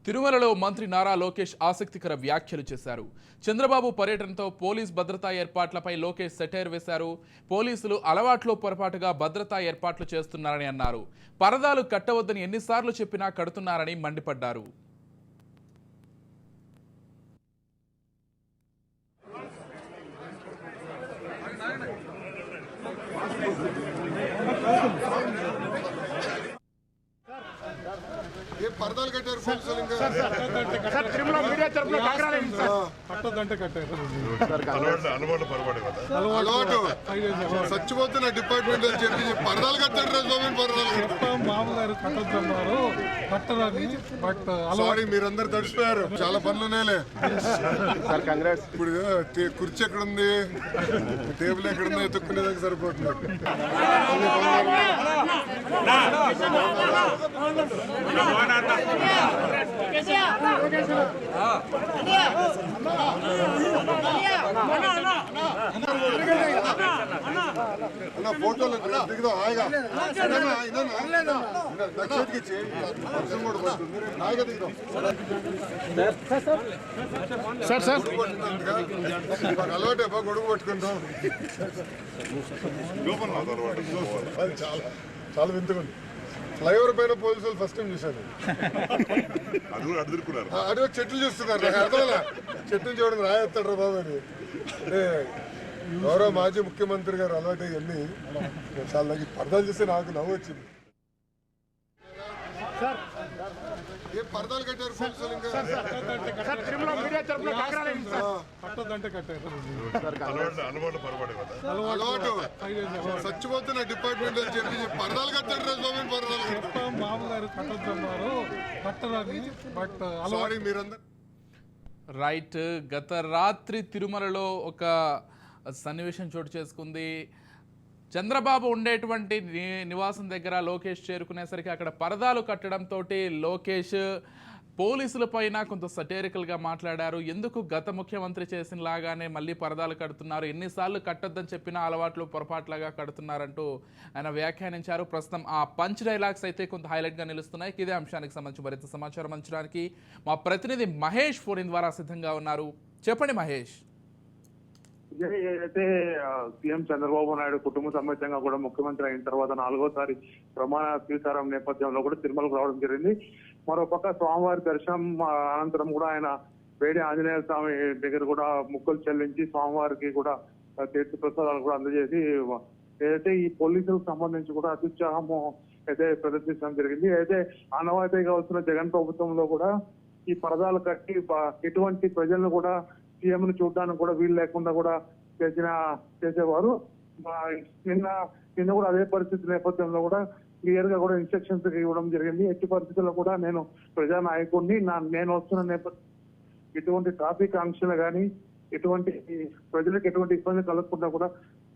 తిరుమలలో మంత్రి నారా లోకేష్ ఆసక్తికర వ్యాఖ్యలు చేశారు. చంద్రబాబు పర్యటనతో పోలీస్ భద్రతా ఏర్పాట్లపై లోకేష్ సెటైర్ వేశారు. పోలీసులు అలవాట్లో పొరపాటుగా భద్రతా ఏర్పాట్లు చేస్తున్నారని అన్నారు. పరదాలు కట్టవద్దని ఎన్నిసార్లు చెప్పినా కడుతున్నారని మండిపడ్డారు. పరదాలు కట్టారు పోలీసులు ఇంకా తిరుమల మీడియా తరపున కట్టదంటే కట్టారు అలవాటు చచ్చిపోతున్న డిపార్ట్మెంట్ అని చెప్పి పరదాలు కట్టారు. మామూలు కట్టొద్దన్నారు కట్టదని బట్ సారీ మీరందరూ తడిచిపోయారు. చాలా పనులున్నాయిలే. ఇప్పుడు కుర్చీ ఎక్కడుంది, టేబుల్ ఎక్కడుందో ఎత్తుక్కునేదానికి సరిపోతుంది. ఫోటోలు దిగుదాం హాయిగా. దక్షిణకి వర్షం కూడా పడుతుంది. హాయిగా దిగుదాం. అలవాటే బా గొడుగు పట్టుకుంటాం. అది చాలా చాలా వింతగా ఉంది. ఫ్లైఓవర్ పైన పోలీసులు ఫస్ట్ టైం చూశాను. అటు చెట్లు చూస్తున్నారు. నాకు అర్థంలా చెట్లు చూడడం రాయేస్తాడు బాబు అని. అంటే గౌరవ మాజీ ముఖ్యమంత్రి గారు అలవాటు ఇవన్నీ చాలా నాకు పరదాలు చూస్తే నాకు నవ్వు వచ్చింది. పరదాలు కట్టారు పోలీసులు ఇంకా తిరుమల మీడియా తరపున కట్టదంటే కట్టారు అలవాటు చచ్చిపోతున్న డిపార్ట్మెంట్ అని చెప్పి పరదాలు కట్టారు. మామూలు కట్టొద్దన్నారు కట్టదని బట్ సారీ మీరందరూ రైట్. గత రాత్రి తిరుమలలో ఒక సన్నివేశం చోటు చేసుకుంది. చంద్రబాబు ఉండేటువంటి నివాసం దగ్గర లోకేష్ చేరుకునేసరికి అక్కడ పరదాలు కట్టడంతో లోకేష్ పోలీసుల పైన కొంత సటేరికల్గా మాట్లాడారు. ఎందుకు గత ముఖ్యమంత్రి చేసిన లాగానే మళ్ళీ పరదాలు కడుతున్నారు, ఎన్నిసార్లు కట్టొద్దని చెప్పినా అలవాట్లు పొరపాట్లాగా కడుతున్నారంటూ ఆయన వ్యాఖ్యానించారు. ప్రస్తుతం ఆ పంచ్ డైలాగ్స్ అయితే కొంత హైలైట్గా నిలుస్తున్నాయి. ఇదే అంశానికి సంబంధించి మరింత సమాచారం అంచడానికి మా ప్రతినిధి మహేష్ ఫోన్ ద్వారా సిద్ధంగా ఉన్నారు. చెప్పండి మహేష్. ఏదైతే సీఎం చంద్రబాబు నాయుడు కుటుంబ సమేతంగా కూడా ముఖ్యమంత్రి అయిన తర్వాత 4వసారి ప్రమాణ స్వీకారం నేపథ్యంలో కూడా తిరుమలకు రావడం జరిగింది. మరోపక్క స్వామివారి దర్శనం అనంతరం కూడా ఆయన వేడి ఆంజనేయ స్వామి దగ్గర కూడా ముక్కులు చెల్లించి స్వామివారికి కూడా తీర్థ ప్రసాదాలు కూడా అందజేసి ఏదైతే ఈ పోలీసులకు సంబంధించి కూడా అత్యుత్సాహము అయితే ప్రదర్శించడం జరిగింది. అయితే ఆనవాయితీగా వస్తున్న జగన్ ప్రభుత్వంలో కూడా ఈ పరదాలు కట్టి ఎటువంటి ప్రజలను కూడా సీఎం ను చూడడానికి కూడా వీలు లేకుండా కూడా చేసేవారు. నిన్న కూడా అదే పరిస్థితి నేపథ్యంలో కూడా క్లియర్ గా కూడా ఇన్స్ట్రక్షన్స్ ఇవ్వడం జరిగింది. ఎట్టి పరిస్థితుల్లో కూడా నేను ప్రజానాయకుడిని, నేను వస్తున్న నేపథ్యం ఎటువంటి ట్రాఫిక్ ఆంక్షలు కానీ ఎటువంటి ప్రజలకు ఎటువంటి ఇబ్బంది కలగకుండా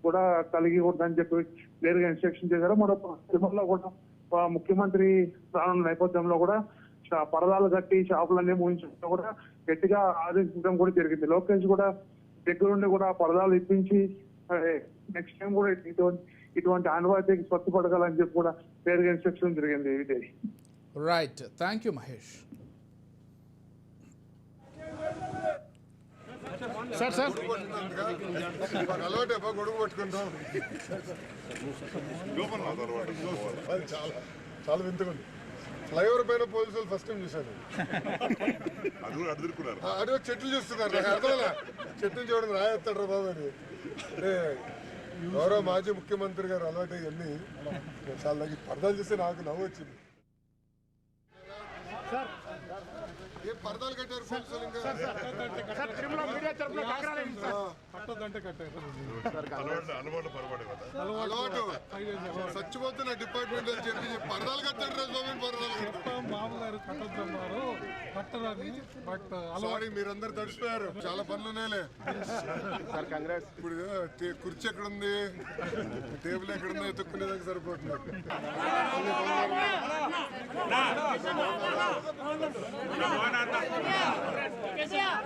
కూడా కలిగి ఉందని చెప్పి క్లియర్ గా ఇన్స్ట్రక్షన్ చేశారు. మరో తిరుమలలో కూడా ముఖ్యమంత్రి రానున్న నేపథ్యంలో కూడా పరదాలు కట్టి షాపులన్నీ మూయించడం కూడా గట్టిగా ఆదేశించడం కూడా జరిగింది. లోకేష్ కూడా దగ్గరుండి కూడా పరదాలు ఇప్పించి నెక్స్ట్ టైం కూడా ఇటువంటి ఆనవాయితీకి స్వచ్ఛపడగలని చెప్పి కూడా క్లియర్గా ఇన్స్ట్రక్షన్ జరిగింది. ఇదే రైట్. Thank you Mahesh. అలవాటే బా గొడుగు పట్టుకుంటాం. అది చాలా చాలా వింతగా ఉంది. ఫ్లైఓవర్ పైన పోలీసులు ఫస్ట్ టైం చూశాను. అటు చెట్లు చూస్తున్నారు. నాకు అర్థంలా చెట్లు చూడడం రాయేస్తాడు బాబు అని. అంటే గౌరవ మాజీ ముఖ్యమంత్రి గారు అలవాటు ఇవన్నీ చాలా నాకు పరదాలు చూస్తే నాకు నవ్వు వచ్చింది. పరదాలు కట్టారు పోలీసులు ఇంకా తిరుమల మీడియా తరపున కట్టదంటే కట్టారు అలవాటు చచ్చిపోతున్న డిపార్ట్మెంట్ అని చెప్పి పరదాలు కట్టారు. మామూలు కట్టొద్దన్నారు కట్టదని బట్ సారీ మీరందరూ తడిచిపోయారు. చాలా పనులున్నాయిలే. ఇప్పుడు కుర్చీ ఎక్కడుంది, టేబుల్ ఎక్కడుందో ఎత్తుక్కునేదానికి సరిపోతుంది. Gracias.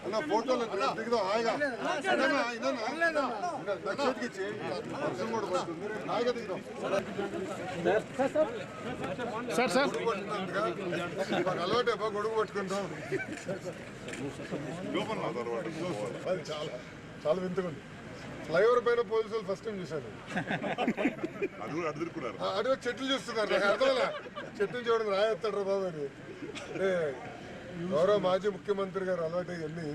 అన్న ఫోటోలు దిగుదాం హాయిగా దక్షిణకి ఇచ్చి వర్షం కూడా పడుతుంది హాయిగా దిగుదాం మాకు అలవాటే బా గొడుగు పట్టుకుంటాం అది చాలా చాలా వింతగా ఉంది ఫ్లైఓవర్ పైన పోలీసులు ఫస్ట్ టైం చూశాను అటు చెట్లు చూస్తున్నారు నాకు అర్థంలే చెట్టుని చూడడం రాయేస్తాడు బాబు అని అంటే గౌరవ మాజీ ముఖ్యమంత్రి గారు అలవాటు అన్ని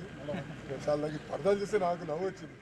చాలా నాకు పరదాలు చూస్తే నాకు నవ్వు వచ్చింది.